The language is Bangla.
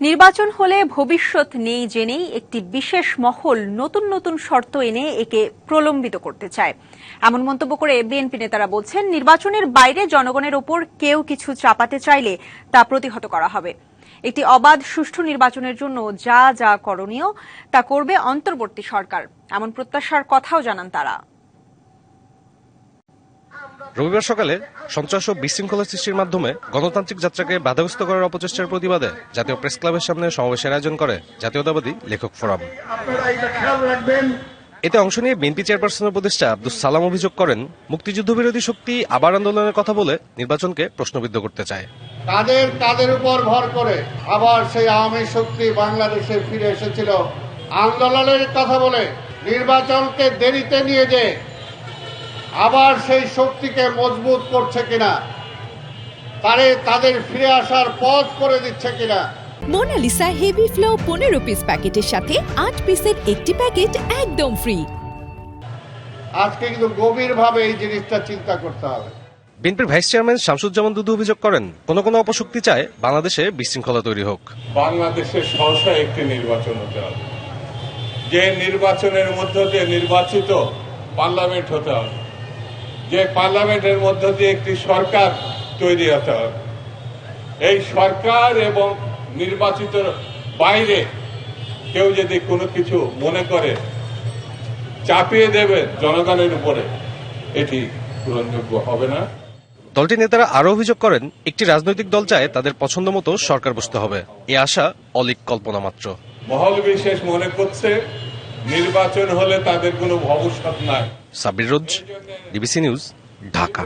নির্বাচন হলে ভবিষ্যৎ নেই জেনেই একটি বিশেষ মহল নতুন নতুন শর্ত এনে একে প্রলম্বিত করতে চায়। এমন মন্তব্য করে বিএনপি নেতারা বলছেন, নির্বাচনের বাইরে জনগণের ওপর কেউ কিছু চাপাতে চাইলে তা প্রতিহত করা হবে। একটি অবাধ সুষ্ঠু নির্বাচনের জন্য যা যা করণীয় তা করবে অন্তর্বর্তী সরকার, এমন প্রত্যাশার কথাও জানান তারা। রবিবার সকালে সন্ত্রাস ও বিশৃঙ্খলা সৃষ্টির মাধ্যমে গণতান্ত্রিক যাত্রাকে বাধাগ্রস্ত করার অপচেষ্টার প্রতিবাদে জাতীয় প্রেস ক্লাবের সামনে সমাবেশের আয়োজন করে জাতীয়তাবাদী লেখক ফোরাম। এতে অংশ নিয়ে বিএনপি চেয়ারপারসনের উপদেষ্টা আব্দুস সালাম অভিযোগ করেন, মুক্তিযুদ্ধ বিরোধী শক্তি আবার আন্দোলনের কথা বলে নির্বাচনকে প্রশ্নবিদ্ধ করতে চায়। তাদের উপর ভর করে আবার সেই আওয়ামী শক্তি বাংলাদেশে ফিরে এসেছিল, আন্দোলনের কথা বলে নির্বাচনকে দেরিতে নিয়ে যে আবার সেই শক্তিকে মজবুত করছে কিনা, তাদের ফিরে আসার পথ করে দিচ্ছে কিনা। মোনালিসা হেভি ফ্লো 15 পিস প্যাকেটের সাথে 8 পিসের একটি প্যাকেট একদম ফ্রি। আজকে কিন্তু গভীরভাবে এই জিনিসটা চিন্তা করতে হবে। বিএনপির ভাইস চেয়ারম্যান শামসুজ্জামান দুদু অভিযোগ করেন, কোন কোন অপশক্তি চায় বাংলাদেশে বিশৃঙ্খলা তৈরি হোক। বাংলাদেশে সহসা একটি নির্বাচন হতে হবে, যে নির্বাচনের মধ্য দিয়ে নির্বাচিত পার্লামেন্ট হতে হবে, যে পার্লামেন্টের মধ্য দিয়ে একটি সরকার তৈরি হতে হবে। এই সরকার এবং নির্বাচিত বাইরে কেউ যদি কোনো কিছু মনে করে চাপিয়ে দেবে জনগণের উপরে, এটি গ্রহণযোগ্য হবে না। দলটির নেতারা আরো অভিযোগ করেন, একটি রাজনৈতিক দল চায় তাদের পছন্দ মতো সরকার বসতে হবে। এ আশা অলীক কল্পনা মাত্র। মহল বিশেষ মনে করছে নির্বাচন হলে তাদের কোনো ভবিষ্যৎ নাই। সাব্বির রোজ, ডিবিসি নিউজ, ঢাকা।